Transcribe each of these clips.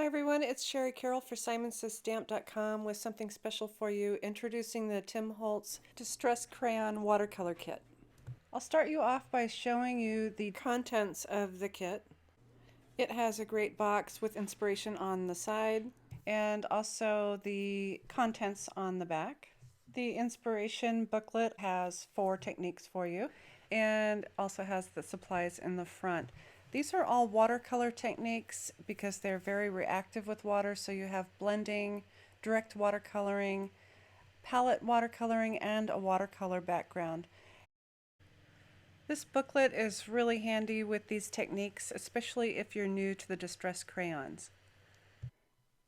Hi everyone, it's Shari Carroll for SimonsSaysStamp.com with something special for you, introducing the Tim Holtz Distress Crayon Watercolor Kit. I'll start you off by showing you the contents of the kit. It has a great box with inspiration on the side and also the contents on the back. The inspiration booklet has 4 techniques for you and also has the supplies in the front. These are all watercolor techniques because they're very reactive with water, so you have blending, direct watercoloring, palette watercoloring, and a watercolor background. This booklet is really handy with these techniques, especially if you're new to the distress crayons.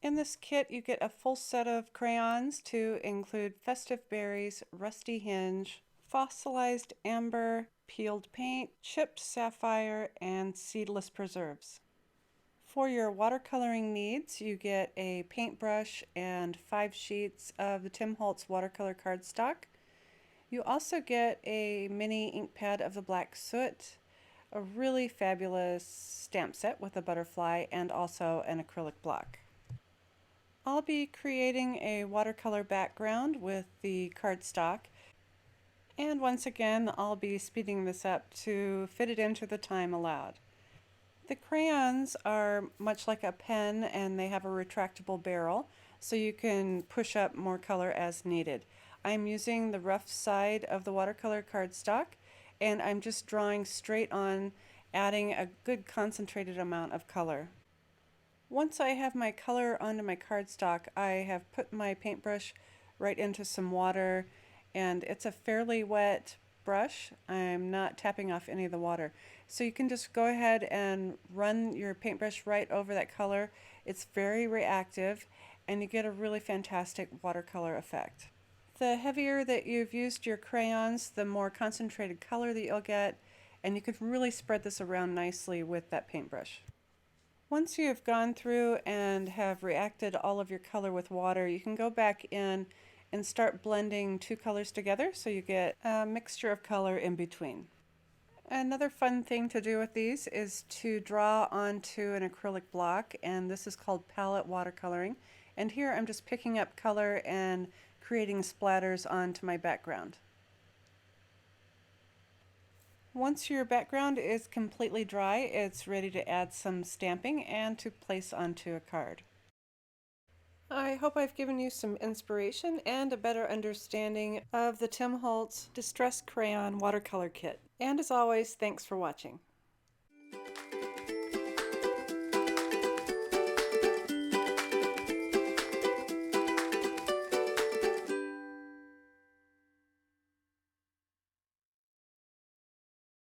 In this kit you get a full set of crayons to include Festive Berries, Rusty Hinge, Fossilized Amber, Peeled Paint, Chipped Sapphire, and Seedless Preserves. For your watercoloring needs, you get a paintbrush and 5 sheets of the Tim Holtz watercolor cardstock. You also get a mini ink pad of the black soot, a really fabulous stamp set with a butterfly, and also an acrylic block. I'll be creating a watercolor background with the cardstock, and once again I'll be speeding this up to fit it into the time allowed. The crayons are much like a pen and they have a retractable barrel, so you can push up more color as needed. I'm using the rough side of the watercolor cardstock and I'm just drawing straight on, adding a good concentrated amount of color. Once I have my color onto my cardstock, I have put my paintbrush right into some water, and it's a fairly wet brush. I'm not tapping off any of the water. So you can just go ahead and run your paintbrush right over that color. It's very reactive and you get a really fantastic watercolor effect. The heavier that you've used your crayons, the more concentrated color that you'll get, and you can really spread this around nicely with that paintbrush. Once you have gone through and have reacted all of your color with water, you can go back in and start blending 2 colors together so you get a mixture of color in between. Another fun thing to do with these is to draw onto an acrylic block, and this is called palette watercoloring. And here I'm just picking up color and creating splatters onto my background. Once your background is completely dry, it's ready to add some stamping and to place onto a card. I hope I've given you some inspiration and a better understanding of the Tim Holtz Distress Crayon Watercolor Kit. And as always, thanks for watching.